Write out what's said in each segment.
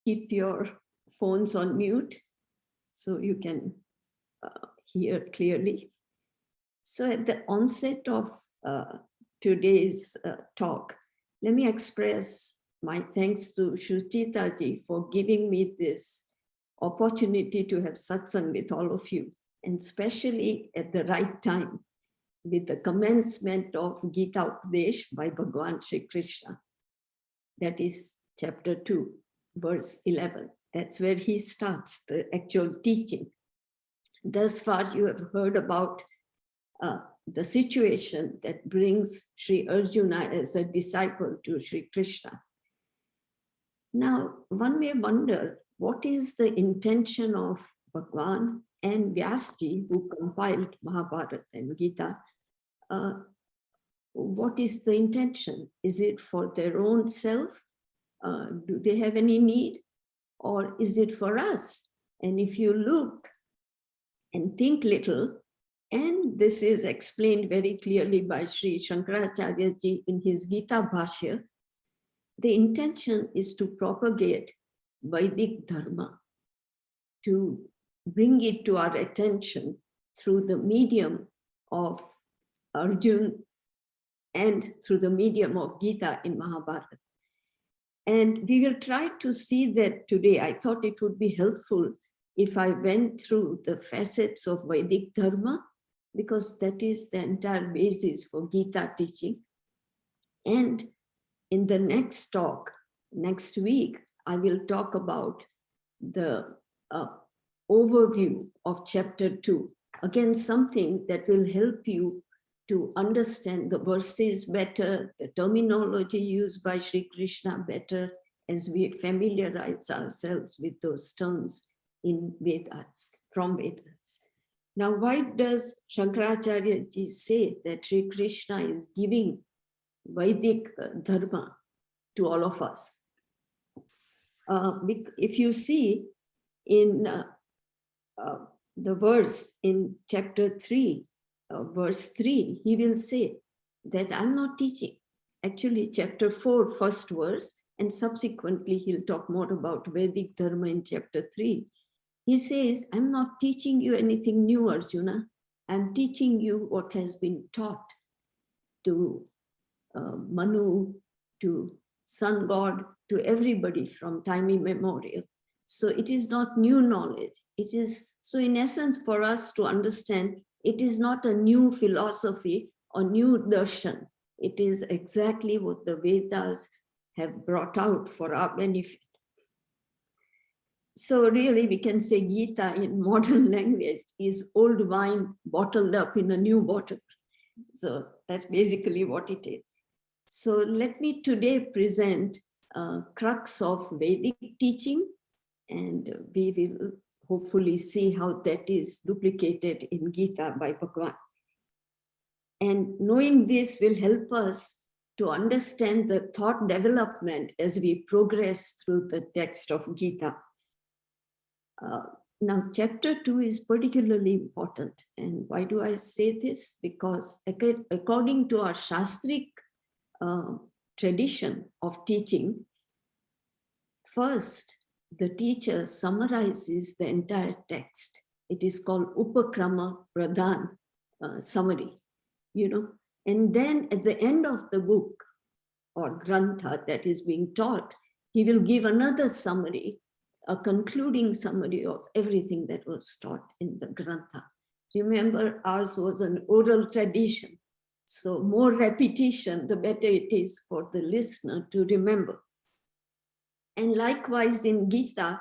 keep your phones on mute so you can hear clearly. So at the onset of today's talk, let me express my thanks to Shuchita ji for giving me this opportunity to have satsang with all of you, and especially at the right time, with the commencement of Gita Upadesh by Bhagwan Shri Krishna. That is chapter 2, verse 11. That's where he starts the actual teaching. Thus far, you have heard about the situation that brings Sri Arjuna as a disciple to Sri Krishna. Now, one may wonder, what is the intention of Bhagwan and Vyasji, who compiled Mahabharata and Gita? What is the intention? Is it for their own self? Do they have any need? Or is it for us? And if you look and think little, and this is explained very clearly by Sri Shankaracharya ji in his Gita Bhashya, the intention is to propagate Vedic Dharma, to bring it to our attention through the medium of Arjuna and through the medium of Gita in Mahabharata. And we will try to see that today. I thought it would be helpful if I went through the facets of Vedic Dharma, because that is the entire basis for Gita teaching. And in the next talk, next week, I will talk about the overview of chapter 2. Again, something that will help you to understand the verses better, the terminology used by Sri Krishna better, as we familiarize ourselves with those terms in Vedas, from Vedas. Now, why does Shankaracharya ji say that Sri Krishna is giving Vedic Dharma to all of us? If you see in the verse in chapter 3, verse 3, he will say that I'm not teaching. Actually, chapter 4, first verse, and subsequently he'll talk more about Vedic Dharma in chapter 3. He says, I'm not teaching you anything new, Arjuna. I'm teaching you what has been taught to Manu, to sun god, to everybody from time immemorial. So it is not new knowledge. It is, so in essence, for us to understand, it is not a new philosophy or new darshan. It is exactly what the Vedas have brought out for our benefit. So really we can say Gita in modern language is old wine bottled up in a new bottle. So that's basically what it is. So let me today present crux of Vedic teaching, and we will hopefully see how that is duplicated in Gita by Bhagwan. And knowing this will help us to understand the thought development as we progress through the text of Gita. Now, chapter 2 is particularly important. And why do I say this? Because according to our Shastric tradition of teaching, first, the teacher summarizes the entire text. It is called Upakrama Pradhan summary, and then at the end of the book or grantha that is being taught, he will give another summary, a concluding summary of everything that was taught in the grantha. Remember, ours was an oral tradition. So more repetition, the better it is for the listener to remember. And likewise in Gita,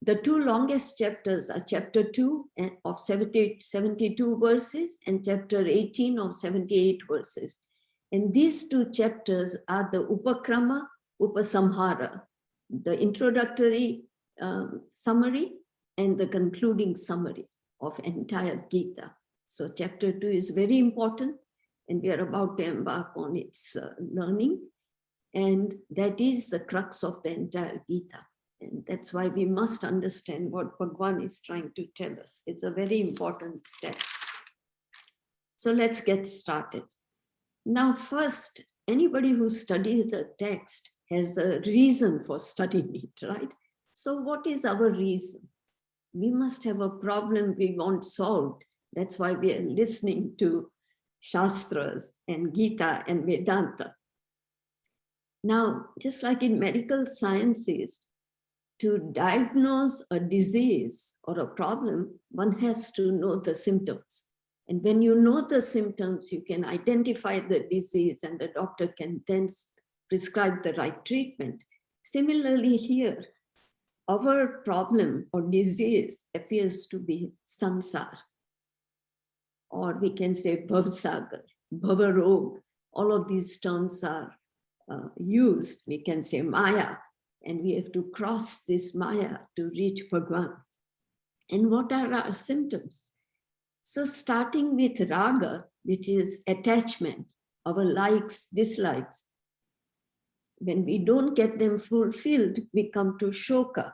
the two longest chapters are chapter 2 of 72 verses and chapter 18 of 78 verses. And these two chapters are the Upakrama, Upasamhara, the introductory summary and the concluding summary of entire Gita. So chapter 2 is very important, and we are about to embark on its learning. And that is the crux of the entire Gita. And that's why we must understand what Bhagwan is trying to tell us. It's a very important step. So let's get started. Now, first, anybody who studies the text has a reason for studying it, right? So what is our reason? We must have a problem we want solved. That's why we are listening to Shastras and Gita and Vedanta. Now, just like in medical sciences, to diagnose a disease or a problem, one has to know the symptoms. And when you know the symptoms, you can identify the disease and the doctor can then prescribe the right treatment. Similarly here, our problem or disease appears to be samsara, or we can say bhavsagar, bhavarog. All of these terms are used. We can say maya, and we have to cross this maya to reach Bhagwan. And what are our symptoms? So starting with raga, which is attachment, our likes, dislikes, when we don't get them fulfilled, we come to shoka,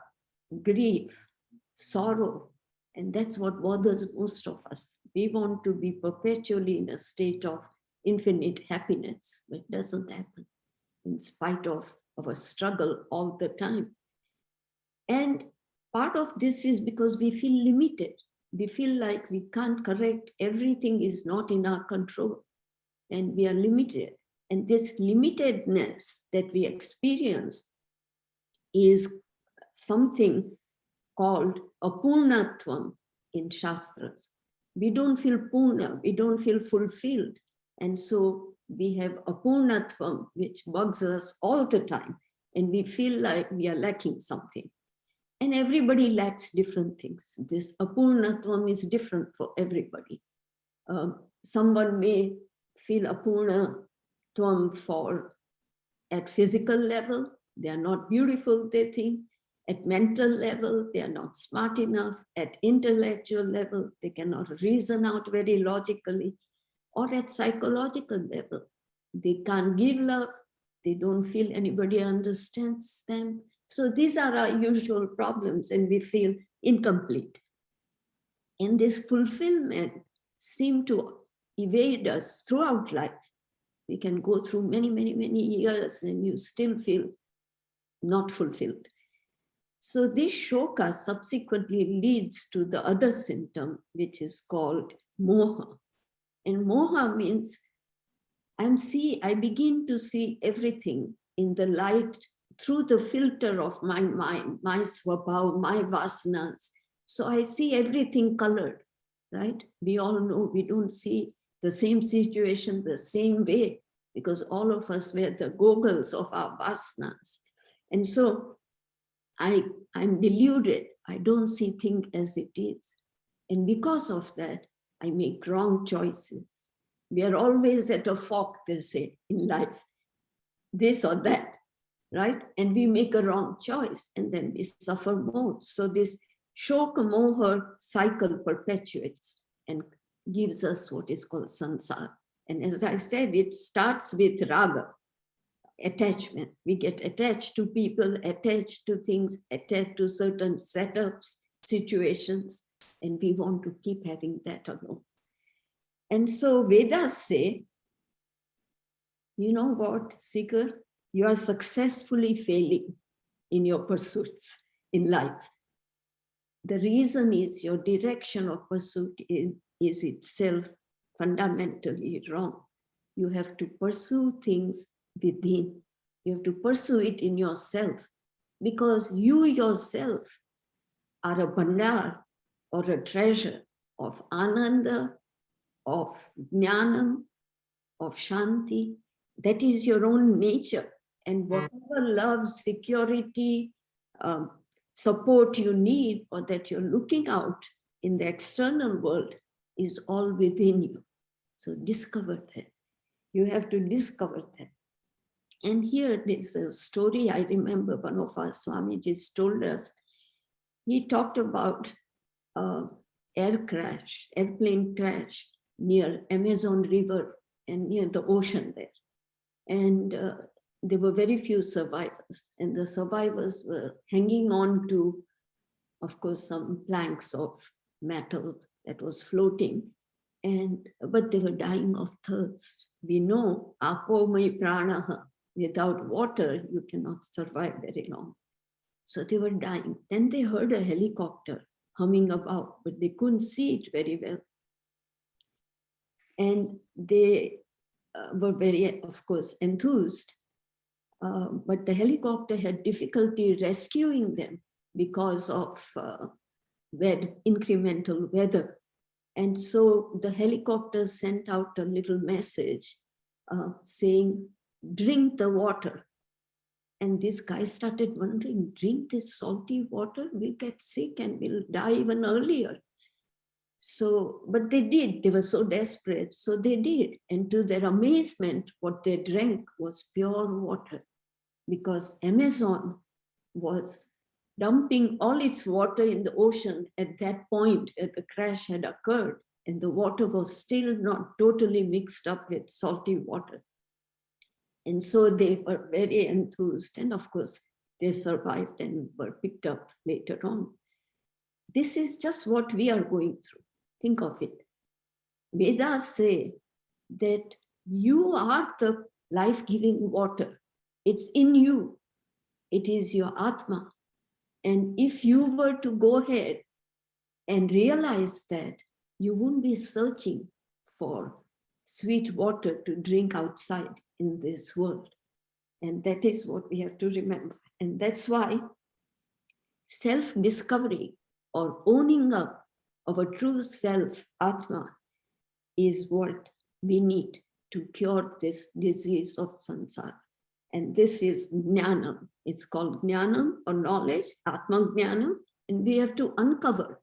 grief, sorrow, and that's what bothers most of us. We want to be perpetually in a state of infinite happiness, but it doesn't happen in spite of our struggle all the time. And part of this is because we feel limited. We feel like we can't correct, everything is not in our control, and we are limited. And this limitedness that we experience is something called apurnatvam in Shastras. We don't feel purna, we don't feel fulfilled. And so we have apurnatvam, which bugs us all the time. And we feel like we are lacking something. And everybody lacks different things. This apurnatvam is different for everybody. Someone may feel apurnatvam at physical level. They are not beautiful, they think. At mental level, they are not smart enough. At intellectual level, they cannot reason out very logically. Or at psychological level, they can't give love. They don't feel anybody understands them. So these are our usual problems, and we feel incomplete. And this fulfillment seems to evade us throughout life. We can go through many, many, many years and you still feel not fulfilled. So this shoka subsequently leads to the other symptom, which is called moha. And moha means I begin to see everything in the light through the filter of my mind, my swabhav, my vasanas. So I see everything colored, right? We all know we don't see the same situation the same way because all of us wear the goggles of our vasanas. And so I'm deluded. I don't see things as it is. And because of that, I make wrong choices. We are always at a fork, they say, in life, this or that, right? And we make a wrong choice and then we suffer more. So this shoka moha cycle perpetuates and gives us what is called samsara. And as I said, it starts with raga, attachment. We get attached to people, attached to things, attached to certain setups, situations, and we want to keep having that alone. And so Vedas say, you know what, seeker, you are successfully failing in your pursuits in life. The reason is your direction of pursuit is itself fundamentally wrong. You have to pursue things within. You have to pursue it in yourself because you yourself are a bandar or a treasure of ananda, of jnanam, of shanti. That is your own nature. And whatever love, security, support you need or that you're looking out in the external world is all within you. So discover that. You have to discover that. And here there's a story I remember one of our Swamijis told us. He talked about airplane crash near Amazon River and near the ocean there. And there were very few survivors. And the survivors were hanging on to, of course, some planks of metal that was floating. But they were dying of thirst. We know, apo mai pranaha, without water, you cannot survive very long. So they were dying. Then they heard a helicopter humming about, but they couldn't see it very well. And they were very, of course, enthused. But the helicopter had difficulty rescuing them because of incremental weather. And so the helicopter sent out a little message saying, drink the water. And this guy started wondering, drink this salty water? We'll get sick and we'll die even earlier. So, but they did. They were so desperate. So they did. And to their amazement, what they drank was pure water, because Amazon was dumping all its water in the ocean at that point where the crash had occurred, and the water was still not totally mixed up with salty water. And so they were very enthused, and of course they survived and were picked up later on. This is just what we are going through. Think of it. Vedas say that you are the life-giving water. It's in you. It is your Atma. And if you were to go ahead and realize that, you wouldn't be searching for sweet water to drink outside in this world. And that is what we have to remember. And that's why self-discovery or owning up of a true self, Atma, is what we need to cure this disease of samsara. And this is jnanam. It's called jnanam or knowledge, Atma jnanam, and we have to uncover.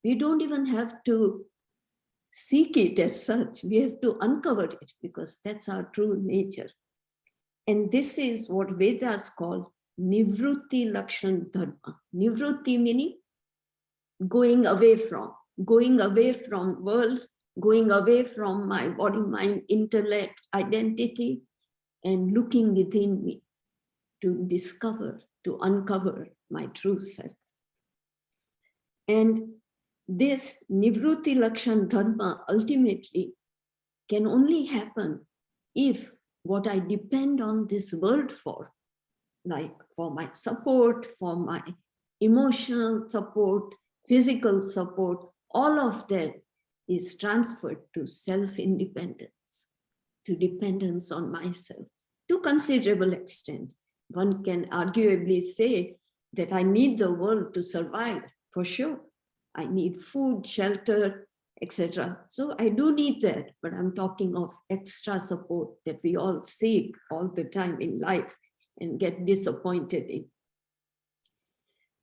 We don't even have to seek it as such. We have to uncover it because that's our true nature. And this is what Vedas call nivrutti lakshan dharma. Nivrutti meaning going away from world, going away from my body, mind, intellect, identity, and looking within me to discover, to uncover my true self. And this nivrutti lakshan dharma ultimately can only happen if what I depend on this world for, like for my support, for my emotional support, physical support, all of that is transferred to self-independence, to dependence on myself, to considerable extent. One can arguably say that I need the world to survive, for sure. I need food, shelter, etc. So I do need that, but I'm talking of extra support that we all seek all the time in life and get disappointed in.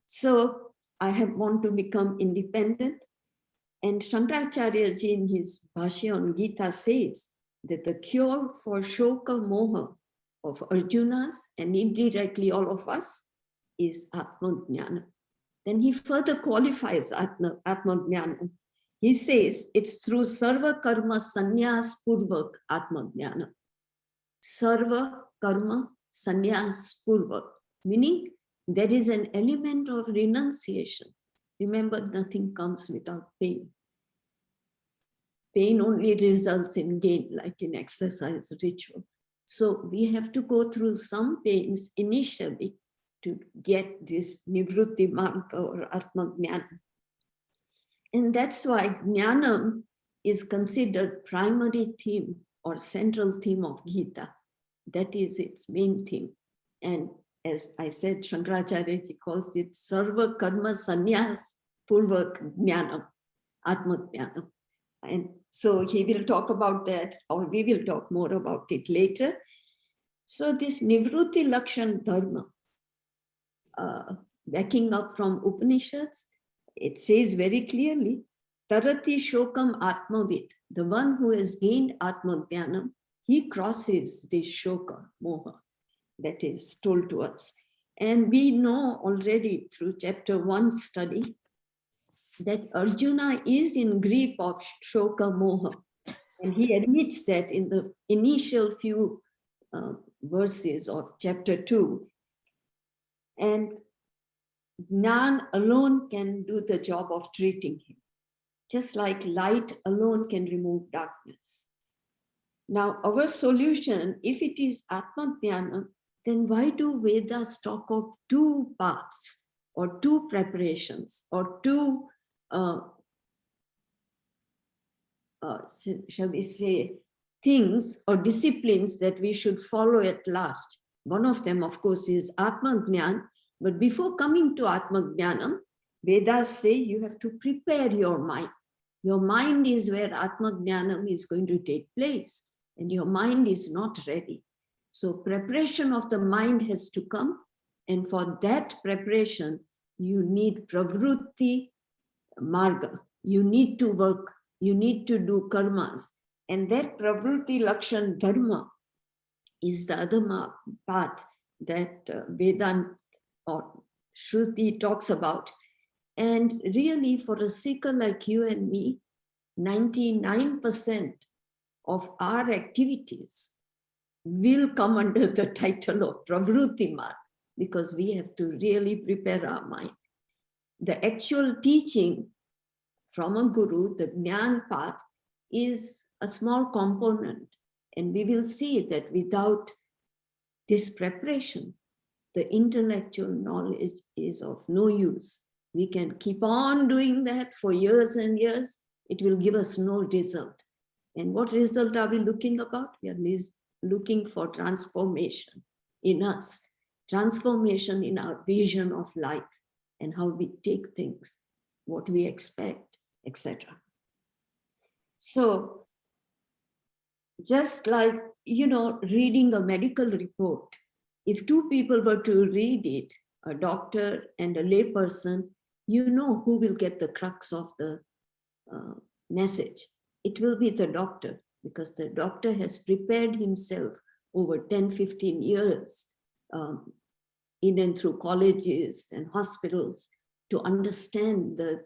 So I want to become independent. And Shankaracharya ji in his Bhashya on Gita says that the cure for shoka moha of Arjunas and indirectly all of us is Atma Jnana. Then he further qualifies Atma Jnana. He says it's through Sarva Karma Sannyas Purvak Atma Jnana. Sarva Karma Sannyas Purvak, meaning there is an element of renunciation. Remember, nothing comes without pain. Pain only results in gain, like in exercise ritual. So we have to go through some pains initially to get this nivrutti marga or Atma Jnana. And that's why Jnanam is considered primary theme or central theme of Gita. That is its main theme. And as I said, Shankaracharya ji calls it Sarva Karma Sannyas Purvak Jnanam, Atma Jnanam. And so he will talk about that, or we will talk more about it later. So this Nivrutti Lakshan Dharma, backing up from Upanishads, it says very clearly, Tarati Shokam Atmavid, the one who has gained Atma Jnanam, he crosses this shoka, moha, that is told to us. And we know already through chapter 1 study that Arjuna is in grief of shoka moha. And he admits that in the initial few verses of chapter 2. And Jnana alone can do the job of treating him, just like light alone can remove darkness. Now, our solution, if it is Atma Jnana, then why do Vedas talk of two paths or two preparations or two, shall we say, things or disciplines that we should follow at last? One of them, of course, is Atma Jnana. But before coming to Atma Jnanam, Vedas say you have to prepare your mind. Your mind is where Atma Jnanam is going to take place, and your mind is not ready. So preparation of the mind has to come, and for that preparation, you need pravrutti marga. You need to work, you need to do karmas. And that pravrutti lakshan dharma is the other path that Vedanta or Shruti talks about. And really, for a seeker like you and me, 99% of our activities will come under the title of Pravrutti Marg, because we have to really prepare our mind. The actual teaching from a guru, the Jnana path, is a small component. And we will see that without this preparation, the intellectual knowledge is of no use. We can keep on doing that for years and years. It will give us no result. And what result are we looking about? We are looking for transformation in us, transformation in our vision of life and how we take things, what we expect, etc. So just like, reading a medical report, if two people were to read it, a doctor and a layperson, you know who will get the crux of the message. It will be the doctor, because the doctor has prepared himself over 10, 15 years in and through colleges and hospitals to understand the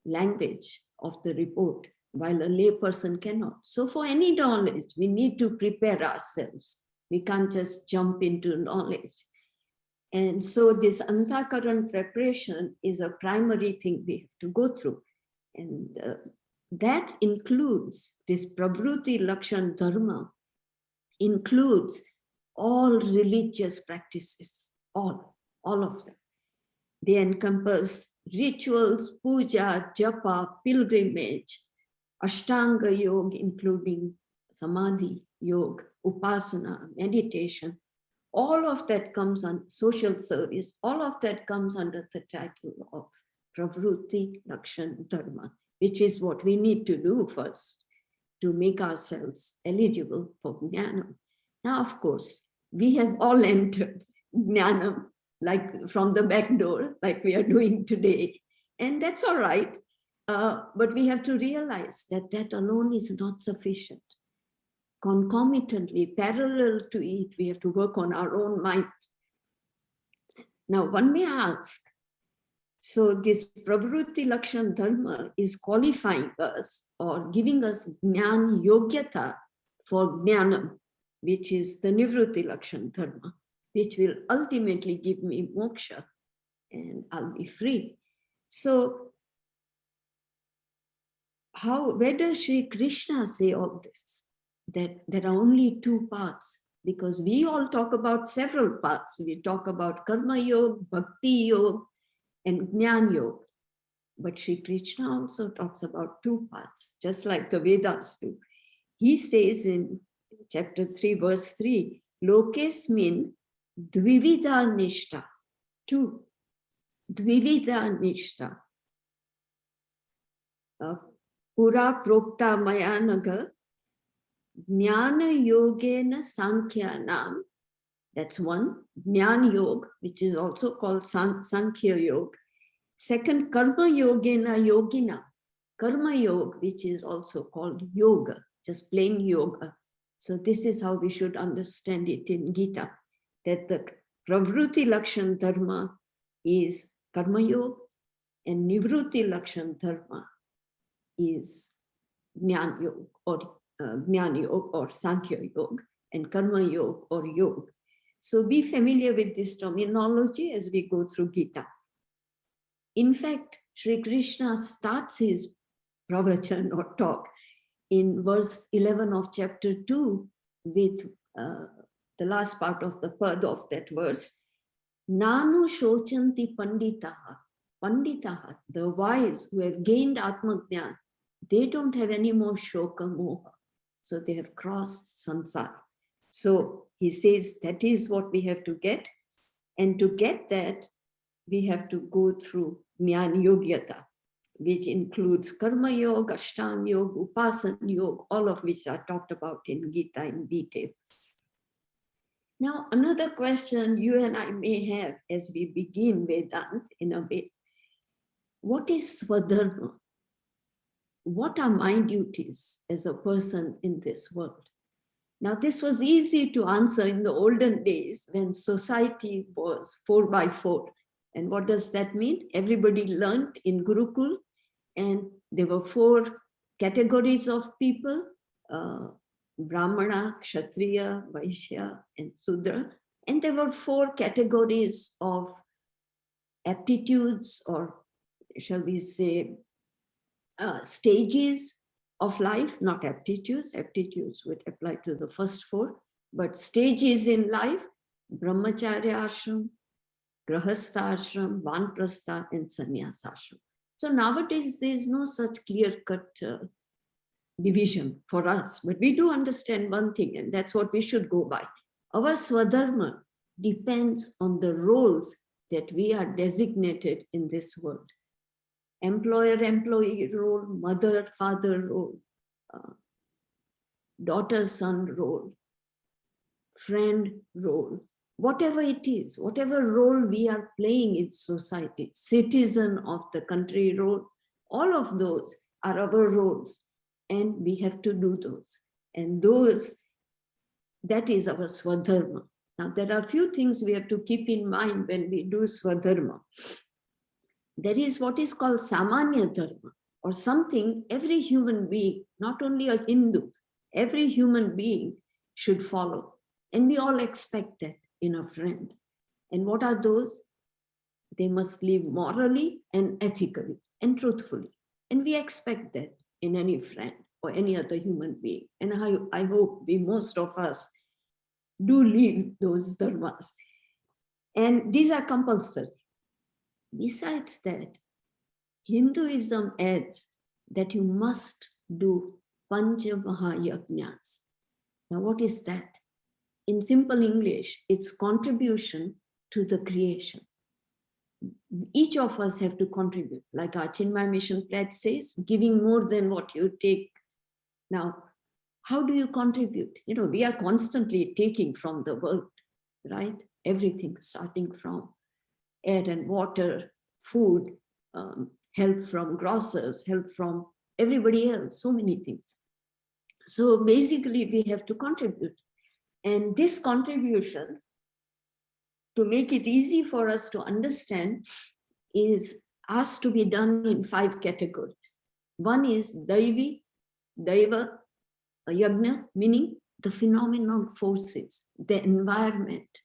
language of the report, while a layperson cannot. So for any knowledge, we need to prepare ourselves. We can't just jump into knowledge. And so this antakaran preparation is a primary thing we have to go through. And that includes this pravrutti lakshan dharma, includes all religious practices, all of them. They encompass rituals, puja, japa, pilgrimage, ashtanga yoga, including samadhi yoga, upasana, meditation. All of that comes on social service. All of that comes under the title of pravrutti lakshan dharma, which is what we need to do first to make ourselves eligible for jnanam. Now, of course, we have all entered jnanam like from the back door, like we are doing today. And that's all right. But we have to realize that that alone is not sufficient. Concomitantly, parallel to it, we have to work on our own mind. Now, one may ask, so this pravrutti lakshan dharma is qualifying us or giving us jnana yogyata for jnanam, which is the nivrutti lakshan dharma, which will ultimately give me moksha and I'll be free. So where does Sri Krishna say all this? That there are only two paths, because we all talk about several paths. We talk about karma yoga, bhakti yoga, and jnana yoga. But Sri Krishna also talks about two paths, just like the Vedas do. He says in chapter 3, verse 3, Lokesmin dvivida nishta, two, dvivida nishta. Pura prokta mayanaga jnana yogena sankhyanam. That's one. Jnana yoga, which is also called sankhya yoga. Second, karma yogena yogina. Karma yoga, which is also called yoga, just plain yoga. So this is how we should understand it in Gita, that the pravrutti lakshan dharma is karma yoga, and nivrutti lakshan dharma is jnana yoga or sankhya yoga, and karma yoga or yoga. So be familiar with this terminology as we go through Gita. In fact, Sri Krishna starts his pravachan or talk in verse 11 of chapter 2 with the last part of the pad of that verse. Nanu shochanti panditaha. Panditaha, the wise who have gained Atmajnana, they don't have any more shoka moha. So they have crossed samsara. So he says that is what we have to get. And to get that, we have to go through Jnana Yogyata, which includes Karma Yoga, Ashtanga Yoga, Upasana Yoga, all of which are talked about in Gita in detail. Now, another question you and I may have as we begin Vedanta in a way. What is Swadharma? What are my duties as a person in this world? Now, this was easy to answer in the olden days when society was 4x4. And what does that mean? Everybody learned in Gurukul, and there were 4 categories of people, Brahmana, Kshatriya, Vaishya, and Sudra. And there were 4 categories of aptitudes, or shall we say, stages of life, not aptitudes. Aptitudes would apply to the first 4, but stages in life: Brahmacharya ashram, Grahastha ashram, Vanprastha, and Sannyas ashram. So nowadays, there is no such clear-cut division for us, but we do understand one thing, and that's what we should go by. Our Swadharma depends on the roles that we are designated in this world. Employer-employee role, mother-father role, daughter-son role, friend role, whatever it is, whatever role we are playing in society, citizen of the country role, all of those are our roles, and we have to do those. And that is our Swadharma. Now, there are a few things we have to keep in mind when we do Swadharma. There is what is called Samanya Dharma, or something every human being, not only a Hindu, every human being should follow. And we all expect that in a friend. And what are those? They must live morally and ethically and truthfully. And we expect that in any friend or any other human being. And I hope most of us do live those dharmas. And these are compulsory. Besides that, Hinduism adds that you must do Pancha Mahayajnas. Now, what is that? In simple English, it's contribution to the creation. Each of us have to contribute. Like our Chinmaya Mission pledge says, giving more than what you take. Now, how do you contribute? We are constantly taking from the world, right? Everything, starting from air and water, food, help from grocers, help from everybody else, so many things. So basically, we have to contribute. And this contribution, to make it easy for us to understand, is asked to be done in 5 categories. One is Daiva Yagna, meaning the phenomenal forces, the environment,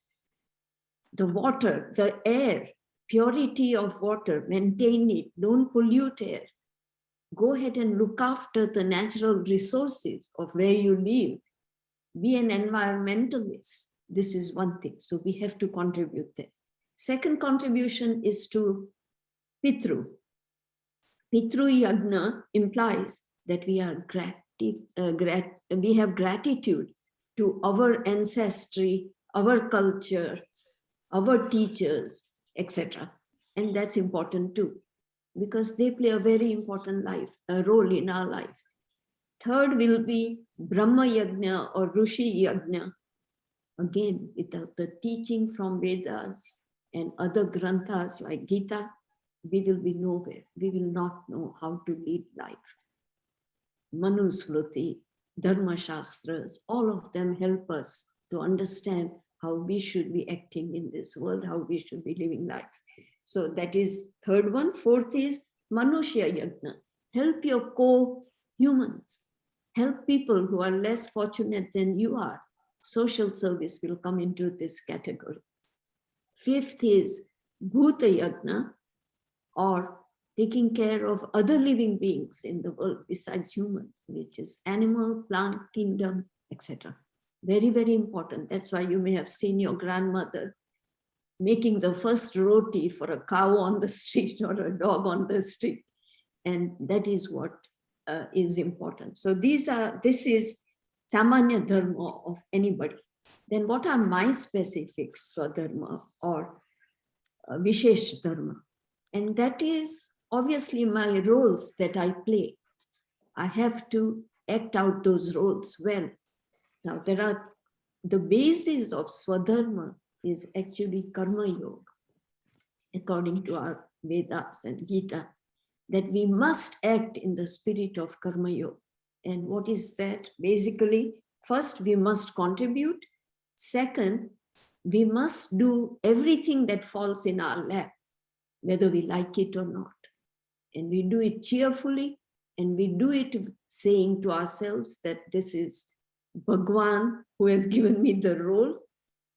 the water, the air, purity of water, maintain it, don't pollute air. Go ahead and look after the natural resources of where you live. Be an environmentalist. This is one thing. So we have to contribute there. Second contribution is to Pitru. Pitru Yagna implies that we are we have gratitude to our ancestry, our culture, our teachers, etc. And that's important too, because they play a very important role in our life. Third will be Brahma Yagna or Rishi Yagna. Again, without the teaching from Vedas and other granthas like Gita, we will be nowhere. We will not know how to lead life. Manusmriti, Dharma Shastras, all of them help us to understand how we should be acting in this world, how we should be living life. So that is third one. Fourth is Manushya Yagna. Help your co-humans. Help people who are less fortunate than you are. Social service will come into this category. Fifth is Bhuta Yagna, or taking care of other living beings in the world besides humans, which is animal, plant, kingdom, etc. Very, very important. That's why you may have seen your grandmother making the first roti for a cow on the street or a dog on the street. And that is what is important. So this is samanya dharma of anybody. Then what are my specifics for dharma or vishesh dharma? And that is obviously my roles that I play. I have to act out those roles well. Now the basis of swadharma is actually karma yoga, according to our Vedas and Gita, that we must act in the spirit of karma yoga. And what is that? Basically, first, we must contribute. Second, we must do everything that falls in our lap, whether we like it or not. And we do it cheerfully, and we do it saying to ourselves that this is Bhagwan who has given me the role.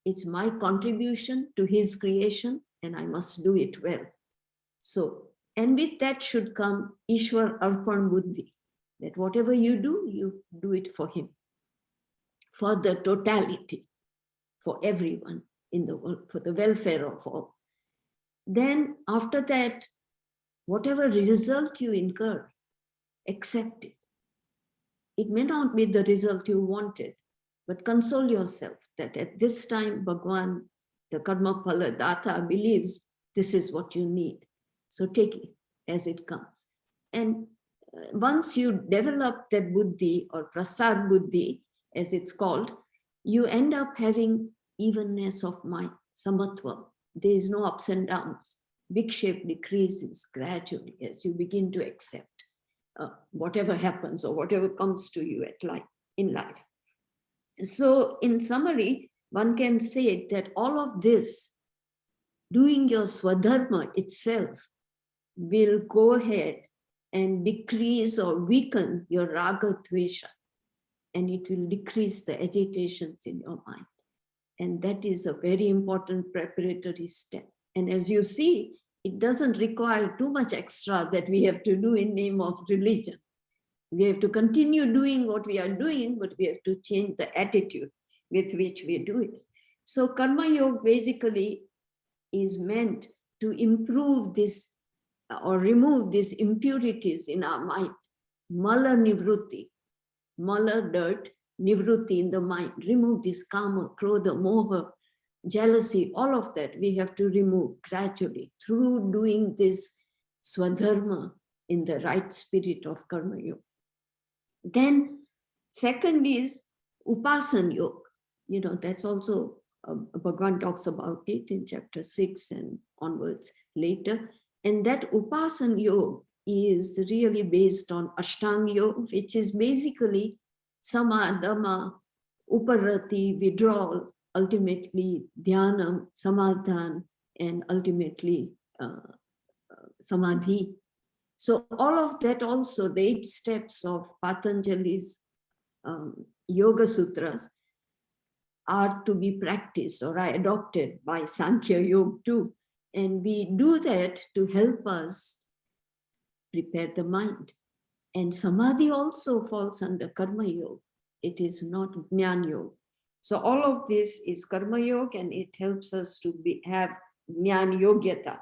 It's my contribution to his creation, and I must do it well. So, and with that should come Ishwar Arpan Buddhi, that whatever you do it for him, for the totality, for everyone in the world, for the welfare of all. Then after that, whatever result you incur, accept it. It may not be the result you wanted, but console yourself that at this time, Bhagwan, the Karma Phala Data, believes this is what you need. So take it as it comes. And once you develop that buddhi or prasad buddhi, as it's called, you end up having evenness of mind, samatva. There is no ups and downs. Big shape decreases gradually as you begin to accept whatever happens or whatever comes to you in life. So in summary, one can say that all of this, doing your swadharma itself, will go ahead and decrease or weaken your raga dvesha, and it will decrease the agitations in your mind. And that is a very important preparatory step. And as you see, it doesn't require too much extra that we have to do in name of religion. We have to continue doing what we are doing, but we have to change the attitude with which we do it. So karma yoga basically is meant to improve this or remove these impurities in our mind. Mala nivrutti, mala dirt, nivrutti in the mind. Remove this kama, krodha, moha, jealousy, all of that we have to remove gradually through doing this swadharma in the right spirit of karma yoga. Then second is upasan yoga. You know, that's also, Bhagwan talks about it in chapter 6 and onwards later. And that upasan yoga is really based on ashtanga yoga, which is basically samadama, uparati, withdrawal, ultimately dhyanam, samadhan, and ultimately samadhi. So all of that also, the 8 steps of Patanjali's Yoga Sutras are to be practiced or are adopted by Sankhya Yoga too. And we do that to help us prepare the mind. And Samadhi also falls under Karma Yoga. It is not Jnana Yoga. So all of this is Karma Yoga, and it helps us to have Jnana Yogyata.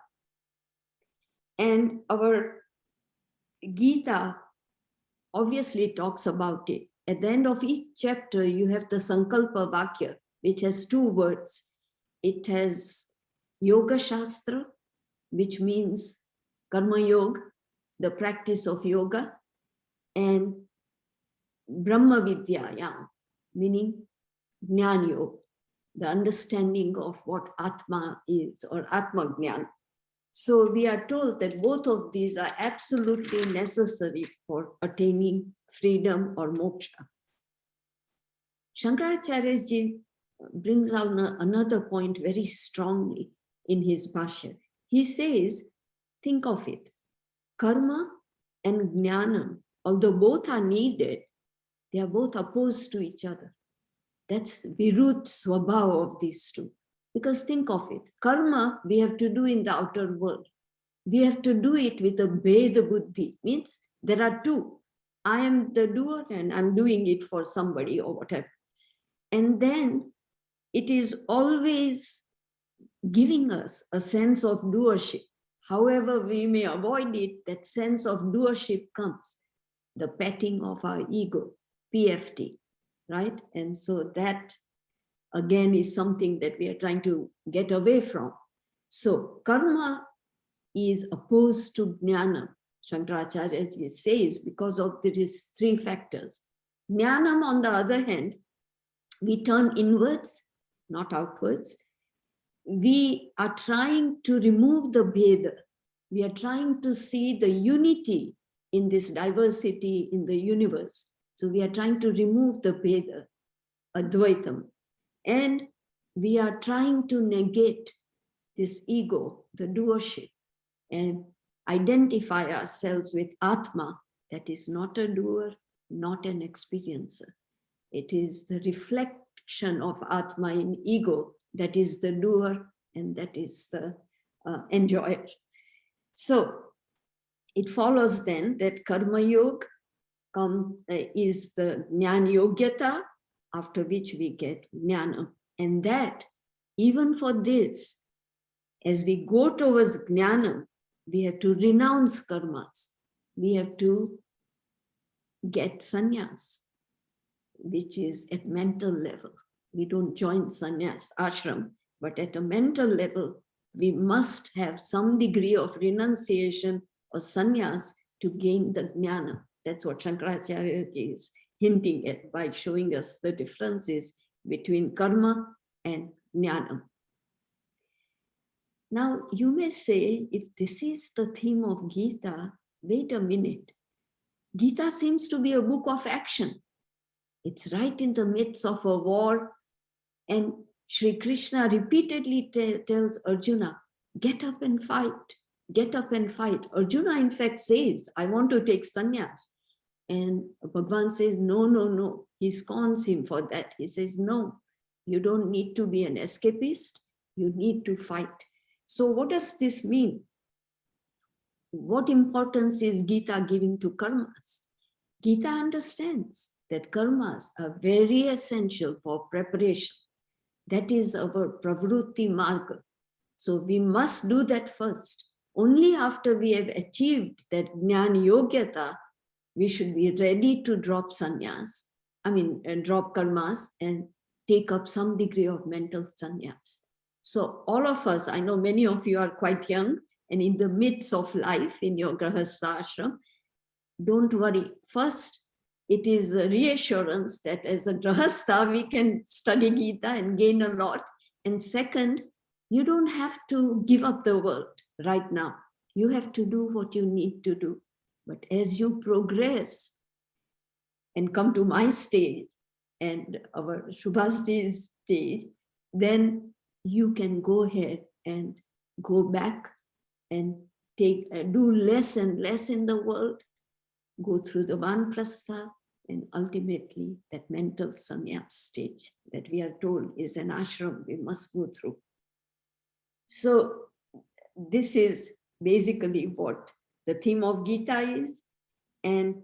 And our Gita obviously talks about it. At the end of each chapter, you have the Sankalpa Vakya, which has 2 words. It has Yoga Shastra, which means Karma Yoga, the practice of yoga, and Brahma Vidya, meaning Jnana Yoga, the understanding of what Atma is, or Atma Jnana. So we are told that both of these are absolutely necessary for attaining freedom or moksha. Shankaracharya ji brings out another point very strongly in his Bhashya. He says, think of it, karma and jnana, although both are needed, they are both opposed to each other. That's virud swabhava of these two. Because think of it, karma we have to do in the outer world. We have to do it with a Veda buddhi, means there are 2. I am the doer and I'm doing it for somebody or whatever. And then it is always giving us a sense of doership. However we may avoid it, that sense of doership comes, the petting of our ego, PFT, right? And so that again is something that we are trying to get away from. So karma is opposed to jnana. Shankaracharya says because of these three factors. Jnanam, on the other hand, we turn inwards, not outwards. We are trying to remove the bheda. We are trying to see the unity in this diversity in the universe. So we are trying to remove the bheda, advaitam. And we are trying to negate this ego, the doership, and identify ourselves with Atma, that is not a doer, not an experiencer. It is the reflection of Atma in ego that is the doer and that is the enjoyer. So it follows then that Karma Yoga is the Jnana Yogyata, after which we get Jnana. And that, even for this, as we go towards Jnana, we have to renounce karmas. We have to get sannyas, which is at mental level. We don't join sannyas ashram, but at a mental level, we must have some degree of renunciation or sannyas to gain the jnana. That's what Shankaracharya is hinting at by showing us the differences between karma and jnana. Now, you may say, if this is the theme of Gita, wait a minute. Gita seems to be a book of action. It's right in the midst of a war. And Sri Krishna repeatedly tells Arjuna, get up and fight, get up and fight. Arjuna, in fact, says, I want to take sannyas. And Bhagavan says, no, no, no. He scorns him for that. He says, no, you don't need to be an escapist. You need to fight. So what does this mean? What importance is Gita giving to karmas? Gita understands that karmas are very essential for preparation. That is our pravrutti marga. So we must do that first. Only after we have achieved that jnana yogyata, we should be ready to drop sannyas, drop karmas and take up some degree of mental sannyas. So all of us, I know many of you are quite young and in the midst of life in your grahastha ashram, don't worry. First, it is a reassurance that as a grahastha, we can study Gita and gain a lot. And second, you don't have to give up the world right now. You have to do what you need to do. But as you progress and come to my stage and our Shubhasji's stage, then you can go ahead and go back and do less and less in the world, go through the Vanprastha, and ultimately that mental sannyas stage that we are told is an ashram we must go through. So this is basically what the theme of Gita is. And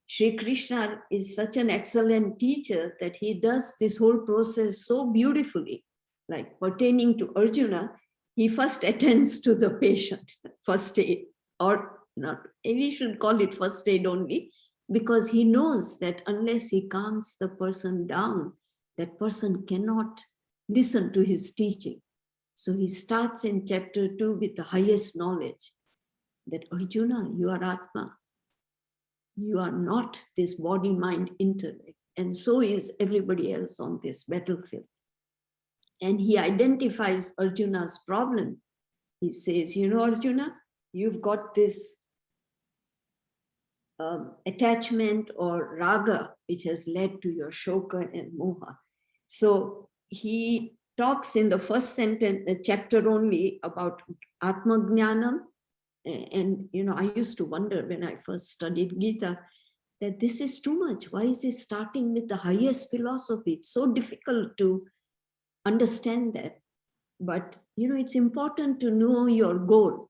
Sri Krishna is such an excellent teacher that he does this whole process so beautifully. Like pertaining to Arjuna, he first attends to the patient, first aid, or not, we should call it first aid only, because he knows that unless he calms the person down, that person cannot listen to his teaching. So he starts in chapter 2 with the highest knowledge that Arjuna, you are Atma. You are not this body, mind, intellect. And so is everybody else on this battlefield. And he identifies Arjuna's problem. He says, you know, Arjuna, you've got this attachment or raga, which has led to your shoka and moha. So he talks in the first sentence, chapter only about Atma Jnanam. And, you know, I used to wonder when I first studied Gita that this is too much. Why is he starting with the highest philosophy? It's so difficult to understand that. But, you know, it's important to know your goal.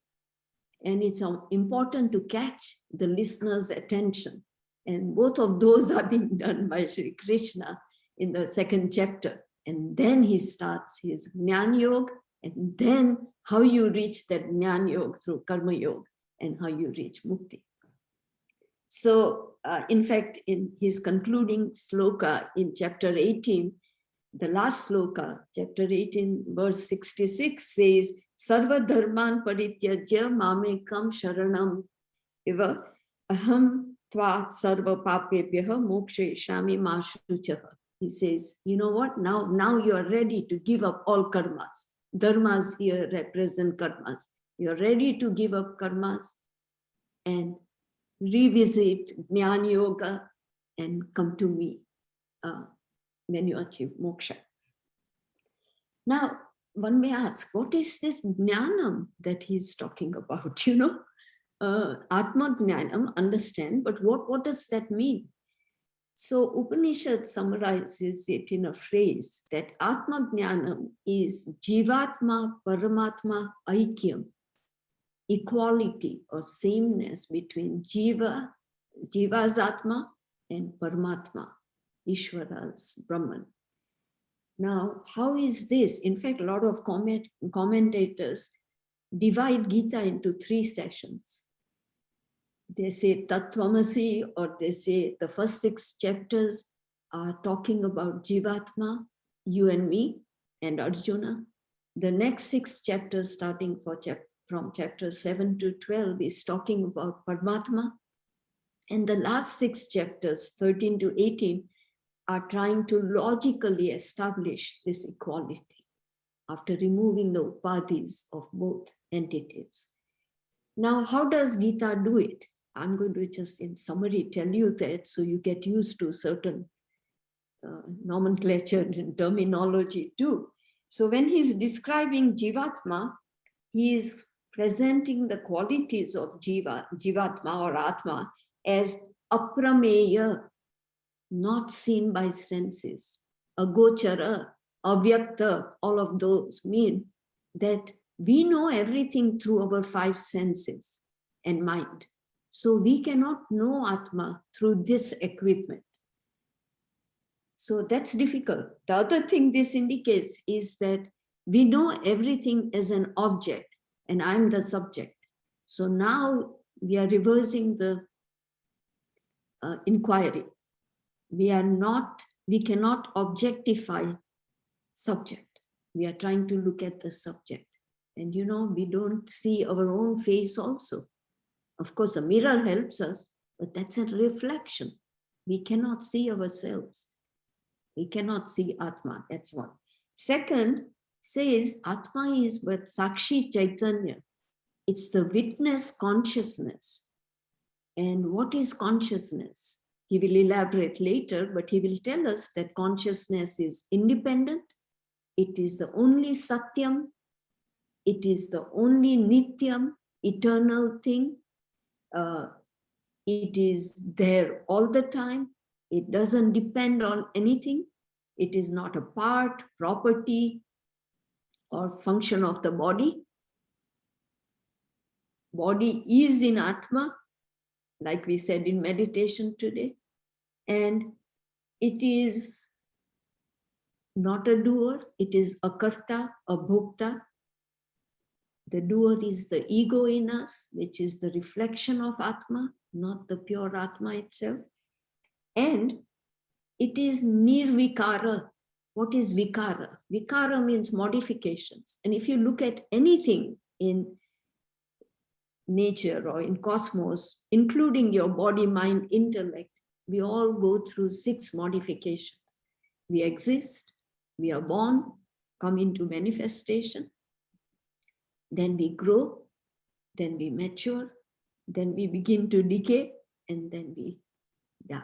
And it's important to catch the listener's attention. And both of those are being done by Sri Krishna in the second chapter. And then he starts his Jnana Yoga, and then how you reach that Jnana Yoga through Karma Yoga, and how you reach Mukti. So, in fact, in his concluding sloka in chapter 18, the last sloka, chapter 18, verse 66 says, Sarva dharman parityajya mamekam sharanam eva aham tva sarva papebhyaha mokshayishami ma shuchaha. He says, you know what, now you are ready to give up all karmas. Dharmas here represent karmas. You are ready to give up karmas and revisit Jnana Yoga and come to me when you achieve moksha. Now, one may ask, what is this jnanam that he's talking about? Atma jnanam, understand, but what does that mean? So Upanishad summarizes it in a phrase that Atma jnanam is jivatma paramatma aikyam, equality or sameness between jiva's atma and paramatma, Ishvara's Brahman. Now, how is this? In fact, a lot of commentators divide Gita into 3 sessions. They say Tattvamasi, or they say the first 6 chapters are talking about Jivatma, you and me, and Arjuna. The next 6 chapters, starting from chapter 7 to 12, is talking about Paramatma. And the last 6 chapters, 13 to 18, are trying to logically establish this equality after removing the upadhis of both entities. Now, how does Gita do it? I'm going to just in summary tell you that so you get used to certain nomenclature and terminology too. So when he's describing Jivatma, he is presenting the qualities of Jivatma or Atma as aprameya, not seen by senses. Agochara, avyakta, all of those mean that we know everything through our 5 senses and mind. So we cannot know Atma through this equipment. So that's difficult. The other thing this indicates is that we know everything as an object and I'm the subject. So now we are reversing the inquiry. We cannot objectify subject. We are trying to look at the subject. And we don't see our own face also. Of course, a mirror helps us, but that's a reflection. We cannot see ourselves. We cannot see Atma, that's one. Second, says Atma is but Sakshi Chaitanya. It's the witness consciousness. And what is consciousness? He will elaborate later, but he will tell us that consciousness is independent. It is the only Satyam. It is the only Nityam, eternal thing. It is there all the time. It doesn't depend on anything. It is not a part, property, or function of the body. Body is in Atma, like we said in meditation today. And it is not a doer, it is a karta, a bhokta. The doer is the ego in us, which is the reflection of Atma, not the pure Atma itself. And it is nirvikara. What is vikara? Vikara means modifications. And if you look at anything in nature or in cosmos, including your body, mind, intellect, we all go through 6 modifications. We exist, we are born, come into manifestation, then we grow, then we mature, then we begin to decay, and then we die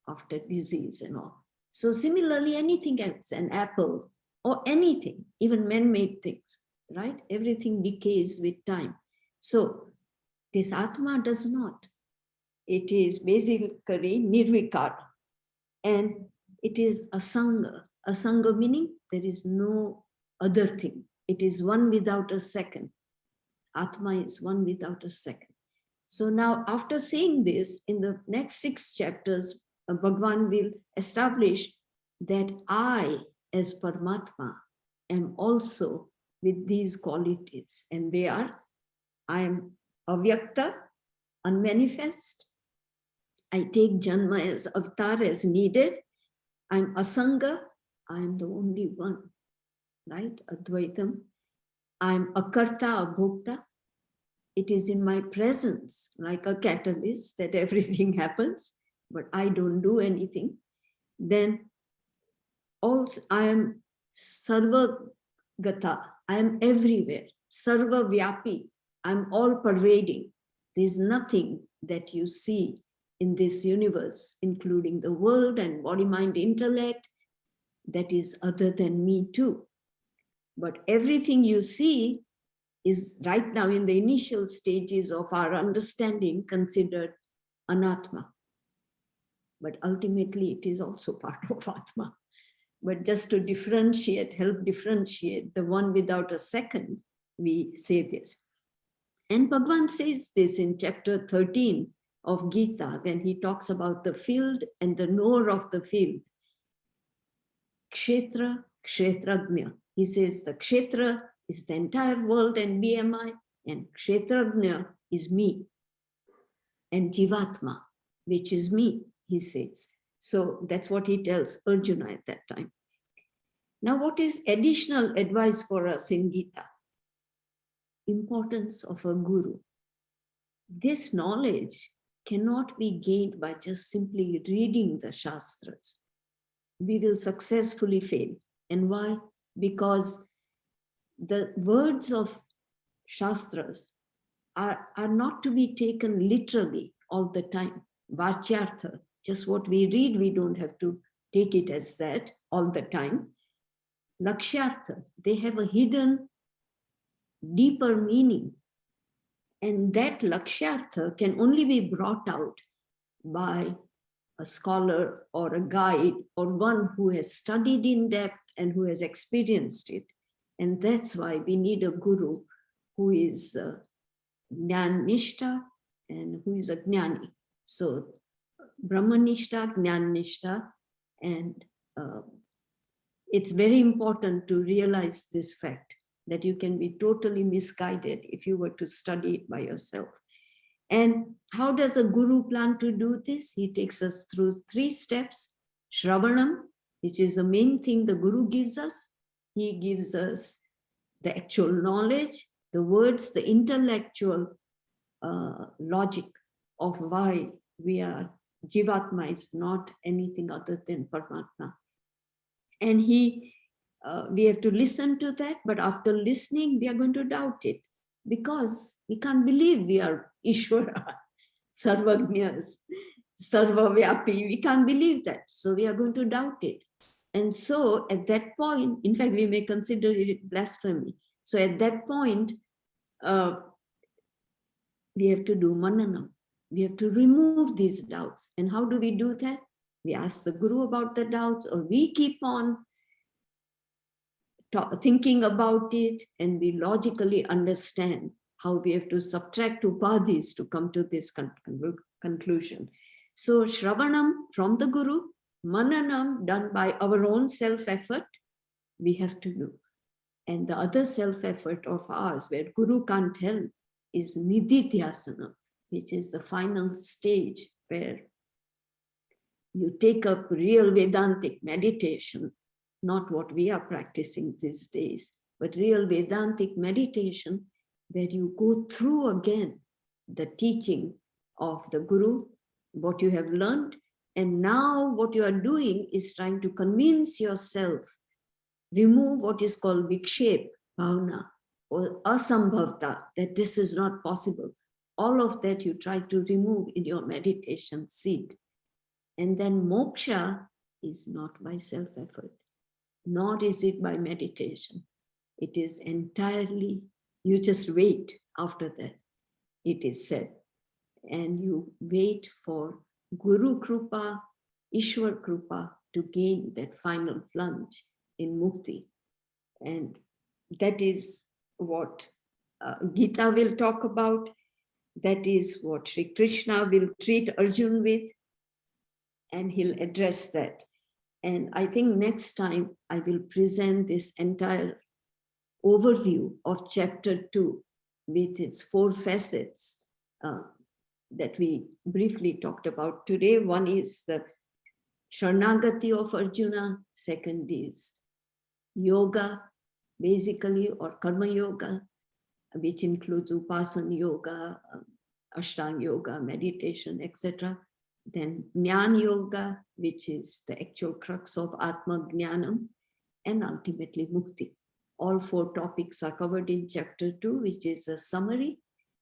after disease and all. So similarly, anything else, an apple or anything, even man-made things, right? Everything decays with time. So this Atma does not. It is basically nirvikara. And it is asanga. Asanga meaning there is no other thing. It is one without a second. Atma is one without a second. So now after saying this, in the next 6 chapters, Bhagavan will establish that I, as Paramatma, am also with these qualities. And they are, I am avyakta, unmanifest. I take Janma as avatar as needed. I'm asanga. I'm the only one, right? Advaitam. I'm akarta, abhokta. It is in my presence, like a catalyst, that everything happens, but I don't do anything. Then also I am sarvagata. I am everywhere. Sarva vyapi. I'm all pervading. There's nothing that you see in this universe, including the world and body, mind, intellect, that is other than me too. But everything you see is right now in the initial stages of our understanding considered anatma. But ultimately it is also part of atma. But just to differentiate, help differentiate the one without a second, we say this. And Bhagavan says this in chapter 13 of Gita, when he talks about the field and the knower of the field. Kshetra, kshetragnya. He says the kshetra is the entire world and BMI, and kshetragnya is me, and jivatma, which is me, he says. So that's what he tells Arjuna at that time. Now, what is additional advice for us in Gita? Importance of a guru. This knowledge cannot be gained by just simply reading the Shastras. We will successfully fail. And why? Because the words of Shastras are not to be taken literally all the time. Vachyartha, just what we read, we don't have to take it as that all the time. Lakshyartha, they have a hidden, deeper meaning. And that Lakshyartha can only be brought out by a scholar or a guide or one who has studied in depth and who has experienced it. And that's why we need a guru who is Jnanishta and who is a Jnani. So Brahmanishta, Jnanishta, and it's very important to realize this fact that you can be totally misguided if you were to study it by yourself. And how does a guru plan to do this? He takes us through 3 steps. Shravanam, which is the main thing the guru gives us. He gives us the actual knowledge, the words, the intellectual logic of why we are, Jivatma is not anything other than Paramatma. And we have to listen to that, but after listening, we are going to doubt it because we can't believe we are Ishvara, Sarvagnyas, Sarvavyapi. We can't believe that. So we are going to doubt it. And so at that point, in fact, we may consider it blasphemy. So at that point, we have to do mananam. We have to remove these doubts. And how do we do that? We ask the guru about the doubts, or we keep on thinking about it, and we logically understand how we have to subtract upadhis to come to this conclusion. So Shravanam from the guru, Mananam done by our own self-effort, we have to do. And the other self-effort of ours, where guru can't help, is Nididhyasana, which is the final stage where you take up real Vedantic meditation, not what we are practicing these days, but real Vedantic meditation, where you go through again the teaching of the guru, what you have learned, and now what you are doing is trying to convince yourself, remove what is called vikshep, bhavana, or asambhavta, that this is not possible. All of that you try to remove in your meditation seat. And then moksha is not by self-effort, nor is it by meditation. It is entirely, you just wait after that, it is said. And you wait for Guru Krupa, Ishwar Krupa to gain that final plunge in mukti. And that is what Gita will talk about. That is what Sri Krishna will treat Arjuna with, and he'll address that. And I think next time I will present this entire overview of chapter 2 with its 4 facets that we briefly talked about today. One is the Sharanagati of Arjuna. Second is yoga, basically, or karma yoga, which includes upasana yoga, ashtanga yoga, meditation, etc. Then jnana yoga, which is the actual crux of Atma Jnanam, and ultimately mukti. All 4 topics are covered in chapter 2, which is a summary.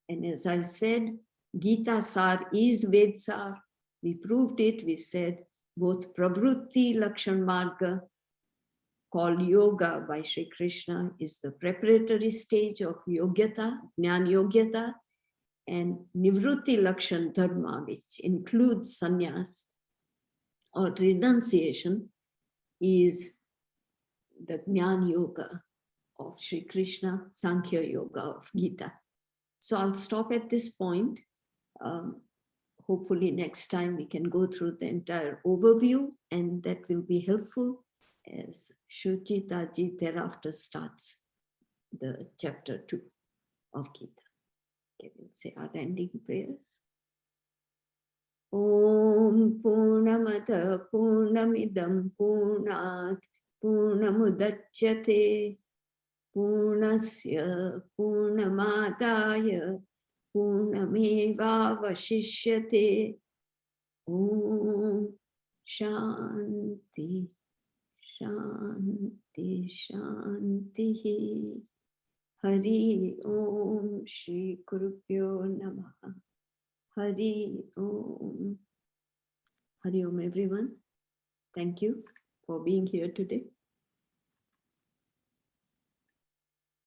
And as I said, Gita Sar is Ved Sar. We proved it. We said both Pravrutti Lakshan Marga, called yoga by Sri Krishna, is the preparatory stage of yogyata, jnana yogyata, and nivrutti lakshan dharma, which includes sannyas or renunciation, is the jnana yoga of Sri Krishna, Sankhya yoga of Gita. So I'll stop at this point. Hopefully next time we can go through the entire overview, and that will be helpful as Shujita ji thereafter starts the chapter 2 of Gita. Okay, we'll say our ending prayers. Om Purnamada Purnamidam Purnat Purnamudachyate Purnasya Purnamadaya Purnameva Vashishyate. Om Shanti Shanti Shanti. Hari Om Shri Gurubhyo Namaha. Hari Om. Hari Om, everyone. Thank you for being here today.